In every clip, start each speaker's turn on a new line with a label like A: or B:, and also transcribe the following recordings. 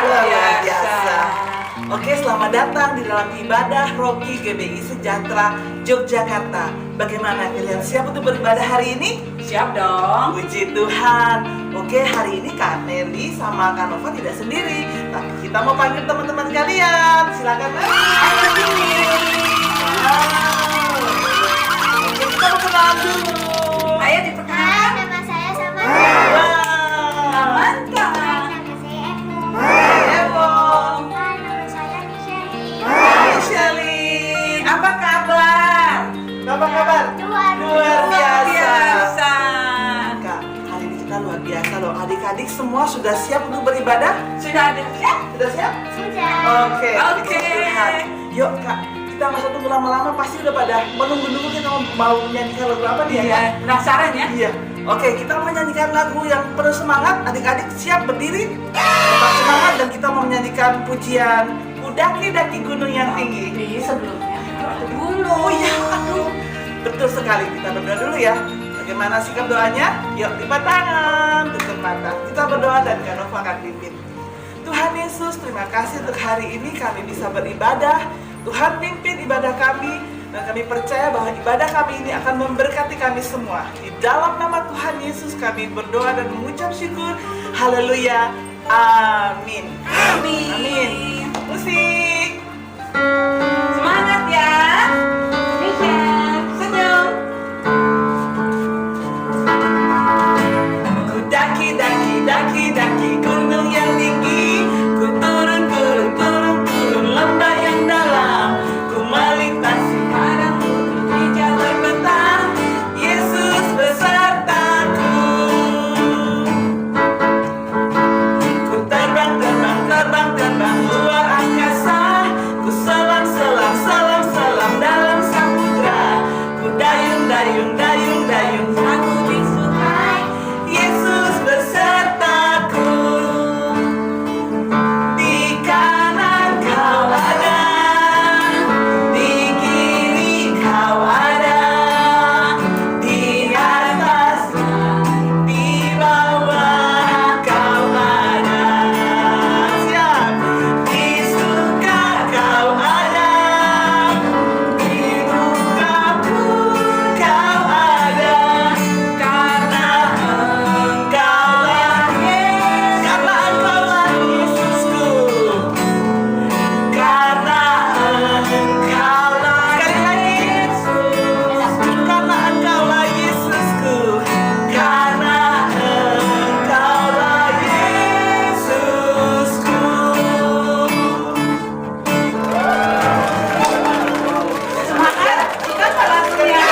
A: luar biasa. Oke, selamat datang di dalam ibadah Rocky GBI Sejahtera Yogyakarta. Bagaimana kalian siap untuk beribadah hari ini?
B: Siap dong.
A: Puji Tuhan. Oke, hari ini Kak Nelly sama Kak Nova tidak sendiri, tapi kita mau panggil teman-teman kalian. Silakan. Ayo sini. Oke, kita mau kenalan dulu.
B: Ayo diperkenalkan.
C: Hai, nama saya Sama.
B: Mantap.
C: Nama saya Emo.
A: Evo.
C: Hai, nama saya Nishani.
A: Hai Shelly.
B: Apa kabar?
A: Apa kabar? Luar biasa. Kak, hari ini kita luar biasa loh. Adik-adik semua sudah siap untuk beribadah?
B: Sudah ada siap?
A: Sudah siap?
C: Sudah.
A: Oke.
B: Oke.
A: puji Tuhan. Yuk Kak, kita nggak usah tunggu lama-lama. Pasti udah pada menunggu-nunggu kita mau nyanyikan lagu apa nih ya?
B: Iya, penasaran ya?
A: Iya. Oke, kita mau menyanyikan lagu yang penuh semangat. Adik-adik siap berdiri? Tetap semangat dan kita mau menyanyikan pujian Kudaki-daki gunung yang tinggi.
B: Tapi sebelumnya berdoa dulu.
A: Oh iya, aduh. Betul sekali, kita berdoa dulu ya. Bagaimana sikap doanya? Yuk, lipat tangan, tutup mata. Kita berdoa dan Kak Nova akan pimpin. Tuhan Yesus, terima kasih untuk hari ini kami bisa beribadah. Tuhan pimpin ibadah kami, dan kami percaya bahwa ibadah kami ini akan memberkati kami semua. Di dalam nama Tuhan Yesus kami berdoa dan mengucap syukur. Haleluya. Amin.
B: Amin.
A: Amin. Musik.
B: Semangat ya. Michelle, senyum.
A: Ku daki gunung yang tinggi. Ku turun lembah yang dalam. Ku melintasi padang bukit di jalur petang. Yesus besertaku. Ku terbang luar angkasa. Ku selam dalam samudra. Ku dayung aku di sungai. Yesus besertaku. Di kanan kau ada, di kiri kau ada, di atas, di bawah kau ada. Siap. Di suka kau ada, di duka pun kau ada, karena engkaulah Yesusku. Karena engkaulah sekali lagi Yesus. Karena engkaulah Yesusku. Karena engkaulah Yesusku.
B: Semangat. Kita lagunya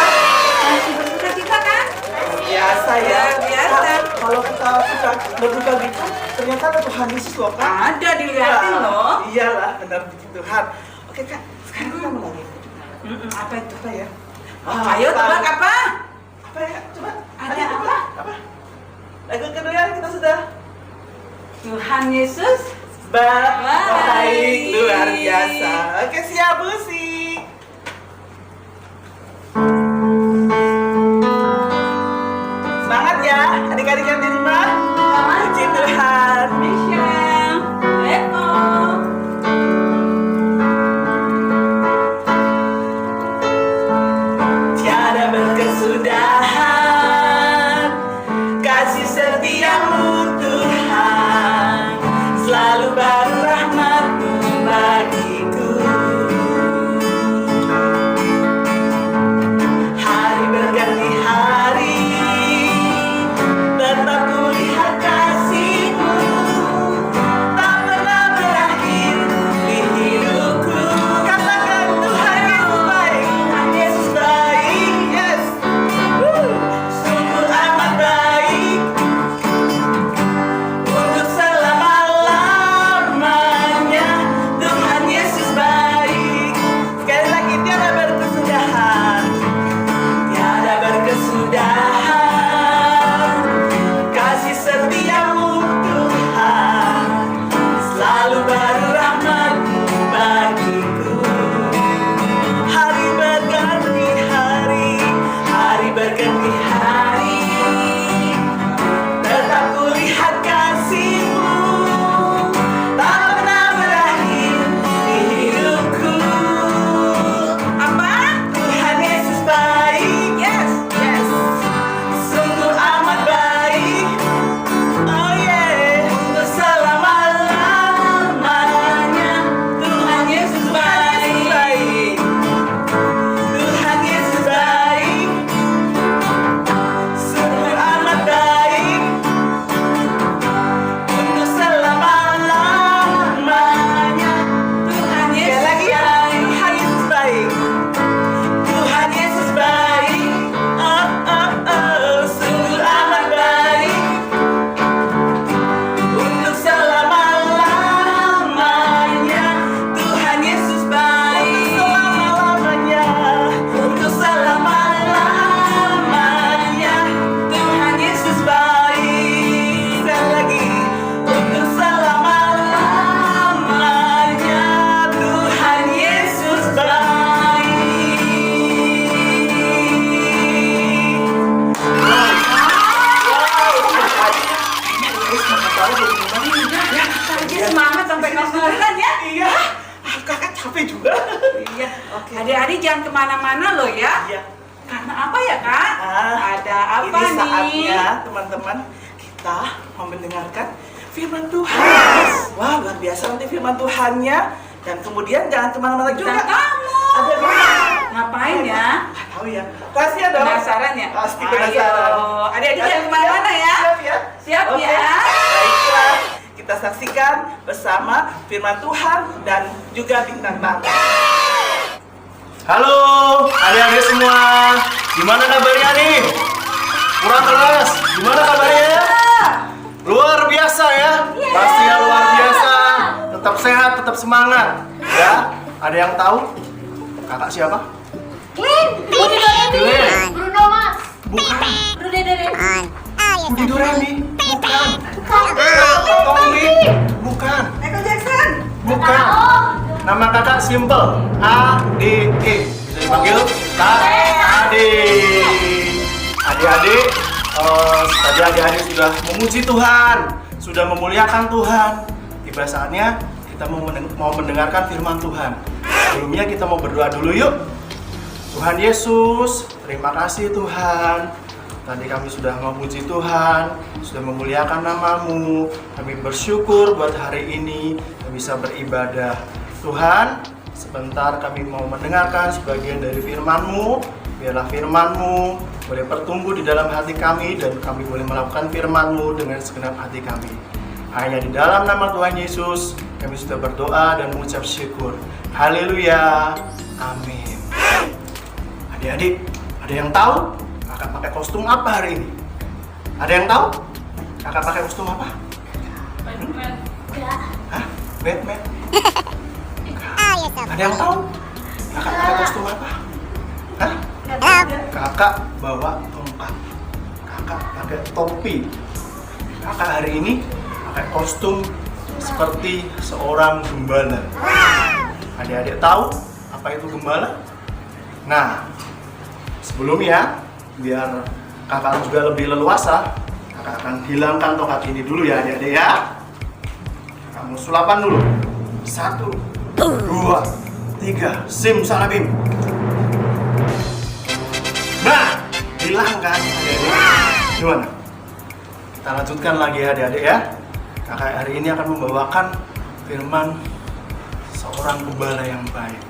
B: masih bersuka cita kan?
A: Biasa ya.
B: Luar biasa.
A: Kalau kita suka berduka gitu, ternyata ada Tuhan Yesus loh Kak.
B: Ada dilihatin loh.
A: Iyalah, benar puji Tuhan. Oke Kak, sekarang kita mau lagi.
B: Apa itu?
A: Apa ya?
B: Ayo tebak apa?
A: Apa ya? Coba.
B: Ada
A: Ayo,
B: apa?
A: Apa? Lagu kedua kita sudah.
B: Tuhan Yesus.
A: Baik, luar biasa. Oke, siap musik. Semangat ya, adik-adik yang di rumah. Puji Tuhan.
B: Michelle, Eko.
A: Tiada berkesudahan kasih setiamu Tuhan, selalu baru rahmat-Mu bagiku. Hari berganti hari, tetap ku lihat kasih-Mu, tak pernah berakhir.
B: beneran ya?
A: Iya, kakak capek juga.
B: Iya.
A: Oke.
B: Adik-adik jangan kemana-mana loh ya.
A: Iya.
B: Karena apa ya kak? Ada apa
A: ini
B: nih?
A: saatnya teman-teman kita mau mendengarkan firman Tuhan. Wah, luar biasa nanti firman Tuhannya. Dan kemudian jangan kemana-mana juga.
B: Kita kamu.
A: Ada apa?
B: Ngapain ya?
A: Nggak tahu ya. Rahasia dong.
B: Penasaran ya?
A: Pasti penasaran.
B: Ayo. Adik-adik jangan kemana-mana ya.
A: Siap ya?
B: Siap
A: Oke.
B: ya.
A: Baiklah, kita saksikan bersama firman Tuhan dan juga bintang tamu.
D: Halo adik-adik semua, gimana kabarnya nih? Kurang kelas, gimana kabarnya? Luar biasa ya, pastinya luar biasa. Tetap sehat, tetap semangat. Ya, ada yang tahu? Kakak siapa? Glenn.
C: Bruno Mars.
D: Bukan.
C: Ayo.
D: Budi Doremi. Bukan. Tommy. Bukan.
B: Michael Jackson.
D: Bukan. Nama kakak simple, A-D-E. Bisa dipanggil K-A-D. Adik-adik, tadi adik-adik sudah memuji Tuhan, sudah memuliakan Tuhan. Tiba saatnya kita mau mendengarkan firman Tuhan. Sebelumnya kita mau berdoa dulu yuk. Tuhan Yesus, terima kasih Tuhan. Tadi kami sudah memuji Tuhan, sudah memuliakan nama-Mu. Kami bersyukur buat hari ini kami bisa beribadah. Tuhan, sebentar kami mau mendengarkan sebagian dari firman-Mu. Biarlah firman-Mu boleh bertumbuh di dalam hati kami dan kami boleh melakukan firman-Mu dengan segenap hati kami. Hanya di dalam nama Tuhan Yesus kami sudah berdoa dan mengucap syukur. Haleluya. Amin. Adik-adik, ada yang tahu kakak pakai kostum apa hari ini? Ada yang tahu? Kakak pakai kostum apa? Hah? Batman? Ada yang tahu? Kakak pakai kostum apa? Hah? Kakak bawa tongkat. Kakak pakai topi. Kakak hari ini pakai kostum seperti seorang gembala. Adik-adik tahu apa itu gembala? Nah, sebelumnya biar kakak juga lebih leluasa, kakak akan hilangkan tongkat ini dulu ya adik-adik ya. Kamu sulapan dulu. 1, 2, 3, simsalabim. Nah, hilang kan adik-adik? Gimana? Kita lanjutkan lagi ya adik-adik ya. Kakak hari ini akan membawakan firman seorang gembala yang baik.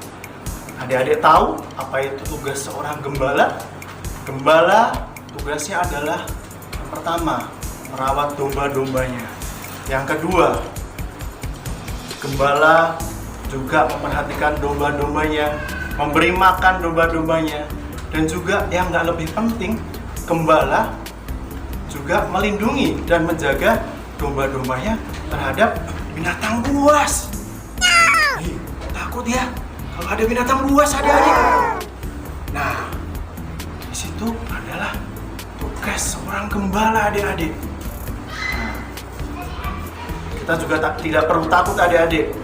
D: Adik-adik tahu apa itu tugas seorang gembala? Gembala tugasnya adalah yang pertama, merawat domba-dombanya. Yang kedua, gembala juga memperhatikan domba-dombanya, memberi makan domba-dombanya, dan juga yang nggak lebih penting, gembala juga melindungi dan menjaga domba-dombanya terhadap binatang buas. Ih, takut ya kalau ada binatang buas adik-adik. Nah, di situ adalah tugas seorang gembala adik-adik. Nah, kita juga tidak perlu takut adik-adik.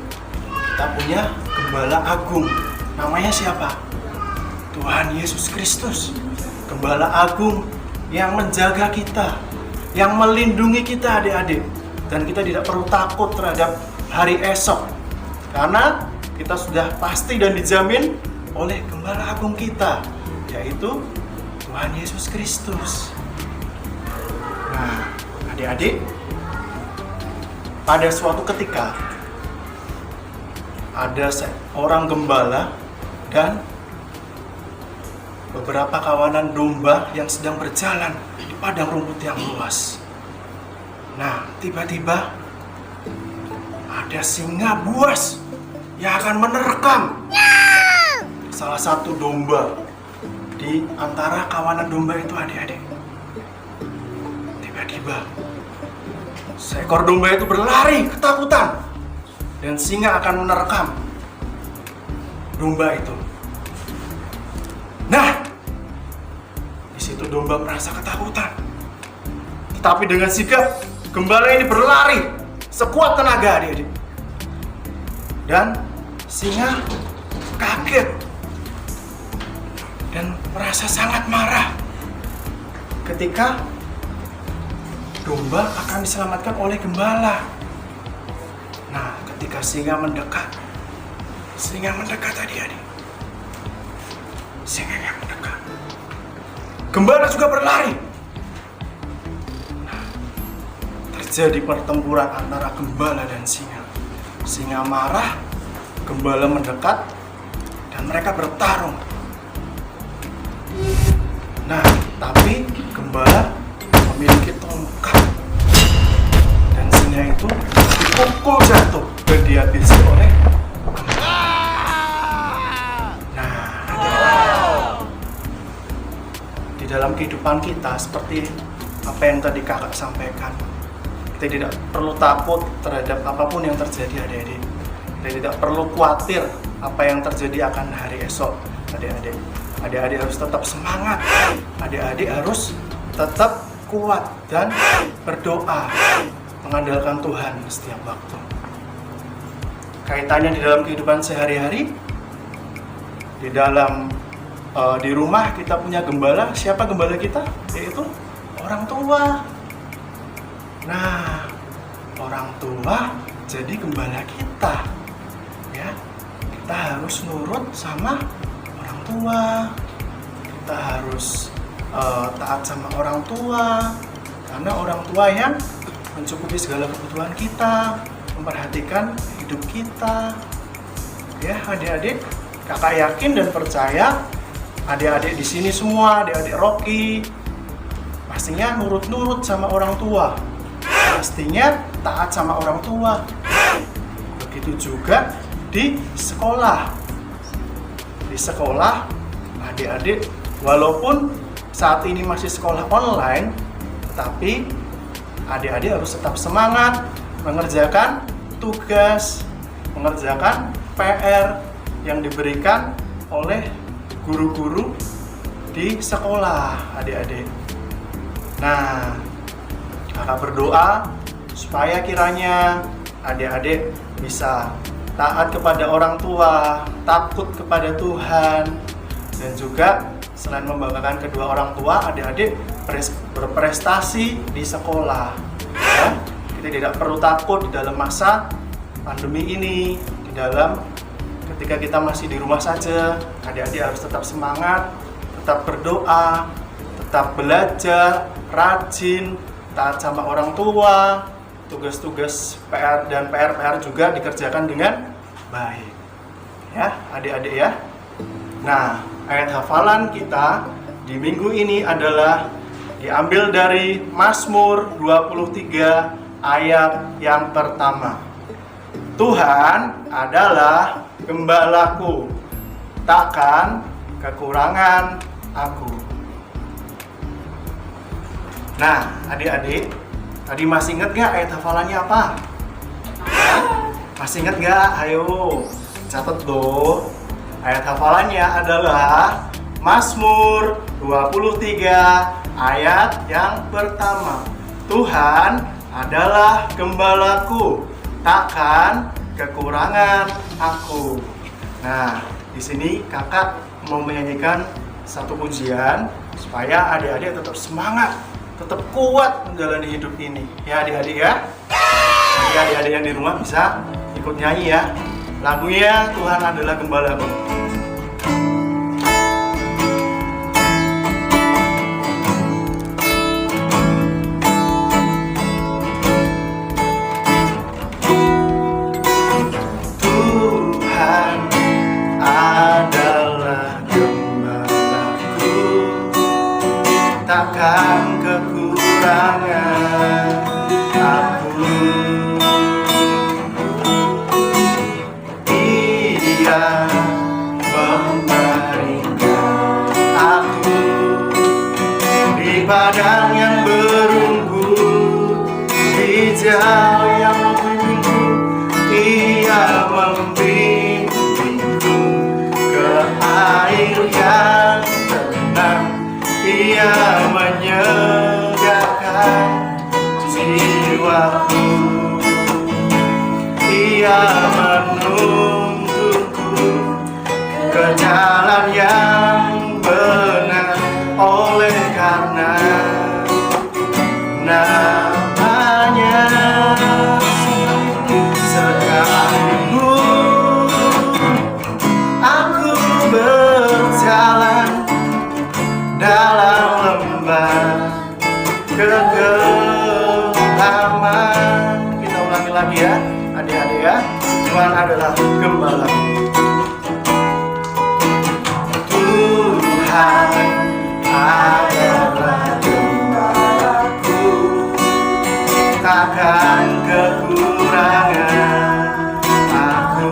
D: Kita punya gembala agung. Namanya siapa? Tuhan Yesus Kristus. Gembala agung yang menjaga kita, yang melindungi kita adik-adik. Dan kita tidak perlu takut terhadap hari esok. Karena kita sudah pasti dan dijamin oleh gembala agung kita, yaitu Tuhan Yesus Kristus. Nah, adik-adik, pada suatu ketika ada seorang gembala dan beberapa kawanan domba yang sedang berjalan di padang rumput yang luas. Nah, tiba-tiba ada singa buas yang akan menerkam salah satu domba di antara kawanan domba itu adik-adik. Tiba-tiba seekor domba itu berlari ketakutan dan singa akan menerkam domba itu. Nah, di situ domba merasa ketakutan. Tetapi dengan sigap gembala ini berlari sekuat tenaga adik-adik. Dan singa kaget dan merasa sangat marah ketika domba akan diselamatkan oleh gembala. Nah, ketika singa mendekat adik-adik. Singa yang mendekat. Gembala juga berlari. Nah, terjadi pertempuran antara gembala dan singa. Singa marah, gembala mendekat, dan mereka bertarung. Nah, tapi gembala memiliki tongkat dan singa itu dipukul jatuh dan dihabisi oleh gembala. Nah, di dalam kehidupan kita seperti apa yang tadi kakak sampaikan, kita tidak perlu takut terhadap apapun yang terjadi adik-adik. Kita tidak perlu khawatir apa yang terjadi akan hari esok adik-adik. Adik-adik harus tetap semangat, adik-adik harus tetap kuat dan berdoa, mengandalkan Tuhan setiap waktu. Kaitannya di dalam kehidupan sehari-hari, di rumah kita punya gembala. Siapa gembala kita? Yaitu orang tua. Nah, orang tua jadi gembala kita. Ya, kita harus nurut sama orang tua. Kita harus taat sama orang tua, karena orang tua yang mencukupi segala kebutuhan kita, memperhatikan hidup kita. Ya, adik-adik, kakak yakin dan percaya adik-adik di sini semua, adik-adik Rocky, pastinya nurut-nurut sama orang tua, pastinya taat sama orang tua. Begitu juga di sekolah. Di sekolah, adik-adik walaupun saat ini masih sekolah online, tetapi adik-adik harus tetap semangat mengerjakan tugas, mengerjakan PR yang diberikan oleh guru-guru di sekolah, adik-adik. Nah, kakak berdoa supaya kiranya adik-adik bisa taat kepada orang tua, takut kepada Tuhan, dan juga selain membanggakan kedua orang tua, adik-adik berprestasi di sekolah. Ya, kita tidak perlu takut di dalam masa pandemi ini, ketika kita masih di rumah saja. Adik-adik harus tetap semangat, tetap berdoa, tetap belajar, rajin, taat sama orang tua, tugas-tugas PR dan PR juga dikerjakan dengan baik. Ya, adik-adik ya. Nah, ayat hafalan kita di minggu ini adalah diambil dari Mazmur 23 ayat yang pertama. Tuhan adalah gembalaku, takkan kekurangan aku. Nah, adik-adik, tadi masih ingat gak ayat hafalannya apa? Masih ingat gak? Ayo, catat dong. Ayat hafalannya adalah Mazmur 23 ayat yang pertama. Tuhan adalah gembalaku, takkan kekurangan aku. Nah, di sini kakak mau menyanyikan satu pujian supaya adik-adik tetap semangat, tetap kuat menjalani hidup ini. Ya adik-adik ya. Nanti adik-adik yang di rumah bisa ikut nyanyi ya. Lagunya Tuhan adalah gembalaku. Tuhan adalah gembalaku, takkan kekurangan aku. Dia memberikan aku di padang yang berumput, hijau yang membimbingku. Ia membimbingku ke air yang tenang. Ia menyegarkan jiwaku. Ia menuntunku ke jalan yang benar, oleh karena namanya kekelaman. Kita ulangi lagi ya, adik-adik ya. Tuhan adalah gembala. Tuhan adalah gembalaku, takkan kekurangan aku.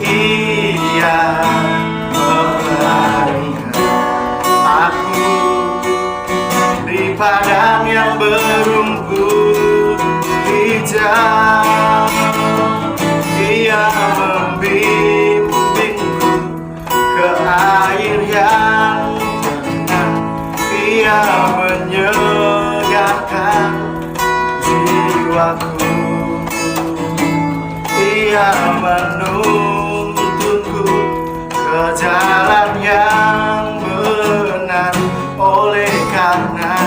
D: Ia melarikan aku di padang yang berumput hijau. Ia membimbingku ke air yang tenang. Ia menyegarkan jiwaku. Ia menuntunku ke jalan yang benar. Oleh karena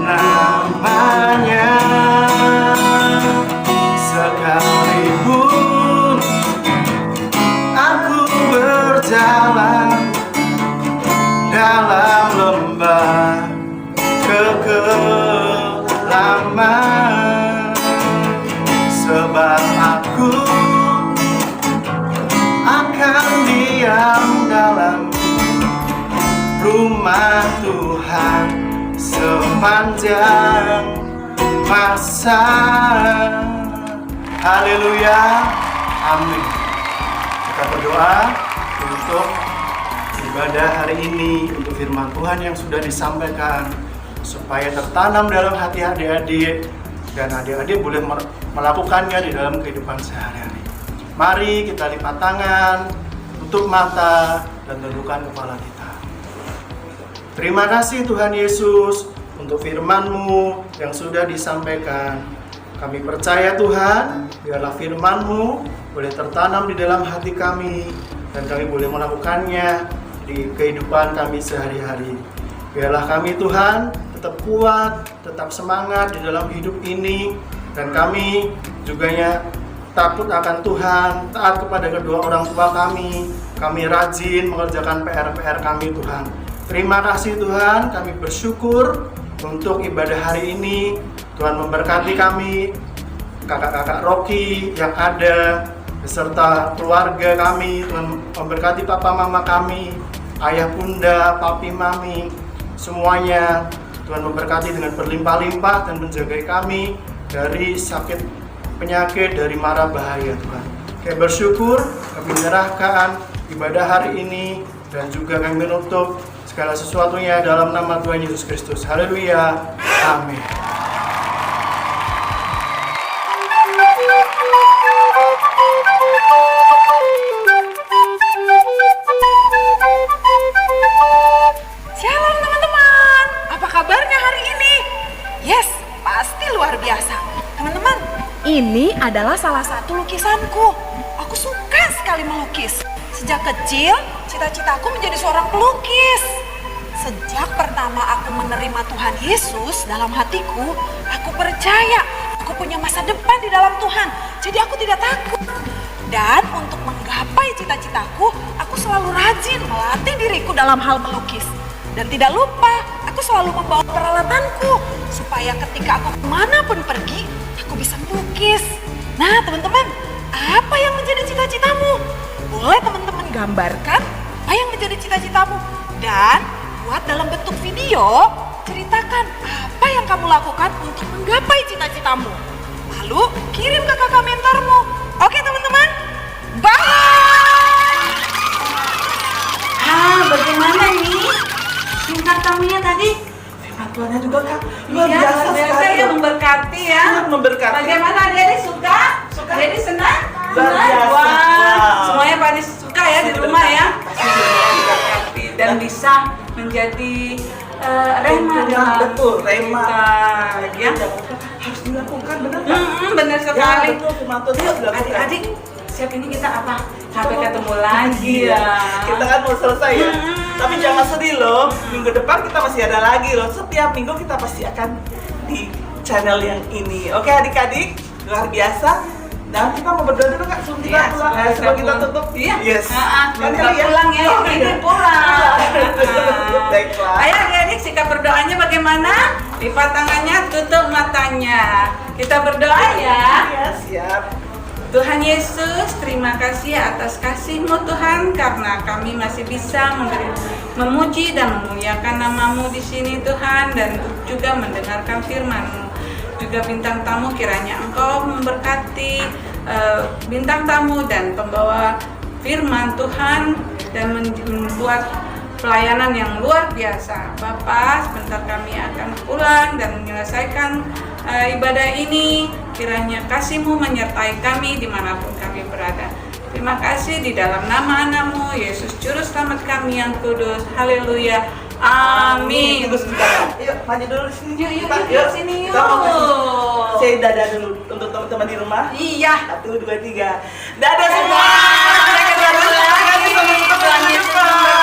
D: namanya, sekalipun aku berjalan dalam lembah kekelaman, sebab aku akan diam dalam rumah Tuhan sepanjang masa. Haleluya, amin. Kita berdoa untuk ibadah hari ini, untuk firman Tuhan yang sudah disampaikan, supaya tertanam dalam hati adik-adik, dan adik-adik boleh melakukannya di dalam kehidupan sehari-hari. Mari kita lipat tangan, tutup mata, dan tundukkan kepala kita. Terima kasih Tuhan Yesus untuk firman-Mu yang sudah disampaikan. Kami percaya Tuhan, biarlah firman-Mu boleh tertanam di dalam hati kami, dan kami boleh melakukannya di kehidupan kami sehari-hari. Biarlah kami Tuhan tetap kuat, tetap semangat di dalam hidup ini, dan kami juga takut akan Tuhan, taat kepada kedua orang tua kami rajin mengerjakan PR-PR kami Tuhan. Terima kasih Tuhan, kami bersyukur untuk ibadah hari ini. Tuhan memberkati kami, kakak-kakak Rocky yang ada, beserta keluarga kami. Tuhan memberkati papa mama kami, ayah bunda, papi mami, semuanya. Tuhan memberkati dengan berlimpah-limpah dan menjaga kami dari sakit penyakit, dari mara bahaya Tuhan. Kami bersyukur, kami menyerahkan ibadah hari ini, dan juga kami menutup segala sesuatunya dalam nama Tuhan Yesus Kristus. Haleluya, amin.
B: Shalom teman-teman, apa kabarnya hari ini? Yes, pasti luar biasa. Teman-teman, ini adalah salah satu lukisanku. Aku suka sekali melukis. Sejak kecil, cita-citaku menjadi seorang pelukis. Sejak pertama aku menerima Tuhan Yesus dalam hatiku, aku percaya aku punya masa depan di dalam Tuhan. Jadi aku tidak takut. Dan untuk menggapai cita-citaku, aku selalu rajin melatih diriku dalam hal melukis. Dan tidak lupa, aku selalu membawa peralatanku supaya ketika aku kemanapun pergi, aku bisa melukis. Nah teman-teman, apa yang menjadi cita-citamu? Boleh teman-teman gambarkan apa yang menjadi cita-citamu? Dan buat dalam bentuk video, ceritakan apa yang kamu lakukan untuk menggapai cita-citamu. Lalu kirim ke kakak mentormu. Oke teman-teman, bye! Bagaimana nih? Singkat tamunya tadi?
A: Firman Tuhannya juga Kak, luar biasa
B: biasa
A: sekali.
B: ya, memberkati ya.
A: Sangat memberkati.
B: Bagaimana adik-adik, suka? Jadi senang?
A: Luar biasa.
B: Wah,
A: Wow.
B: semuanya pada suka ya di rumah ya. Memberkati dan bisa menjadi rema dalam
A: betul, rema.
B: kita, ya.
A: Harus dilakukan, benar Kak?
B: Benar sekali.
A: Ya, betul, firman Tuhan harus dilakukan.
B: Adik-adik, siap ini kita apa? Sampai ketemu lagi ya.
A: Kita kan mau selesai ya. Tapi jangan sedih loh. Minggu depan kita masih ada lagi loh. Setiap minggu kita pasti akan di channel yang ini. Oke adik-adik, luar biasa. Dan kita mau berdoa dulu Kak, sebelum kita
B: Iya,
A: pulang. Sebelum kita tutup.
B: Iya.
A: Yes.
B: Kan
A: Kan kali
B: pulang ya,
A: Oh,
B: ini
A: iya.
B: pulang.
A: Baiklah.
B: Ayo adik-adik, sikap berdoanya bagaimana? Lipat tangannya, tutup matanya. Kita berdoa ya.
A: Iya, siap.
B: Tuhan Yesus, terima kasih atas kasih-Mu Tuhan, karena kami masih bisa memuji dan memuliakan nama-Mu di sini Tuhan, dan juga mendengarkan firman-Mu. Juga bintang tamu, kiranya Engkau memberkati bintang tamu dan pembawa firman Tuhan, dan membuat pelayanan yang luar biasa. Bapak, sebentar kami akan pulang dan menyelesaikan ibadah ini. Kiranya kasih-Mu menyertai kami dimanapun kami berada. Terima kasih di dalam nama Anak-Mu, Yesus Juru Selamat kami yang kudus. Haleluya. Amin.
A: Tunggu sebentar. Yuk, maju dulu di sini.
B: Yuk,
A: Pak,
B: sini yuk.
A: Kita mau kasih say dadah dulu untuk teman-teman di rumah.
B: Iya.
A: 1, 2, 3. Dadah semua.
B: Dadah.
A: Dadah. Dadah. Dadah. Dadah. Dadah. Dadah.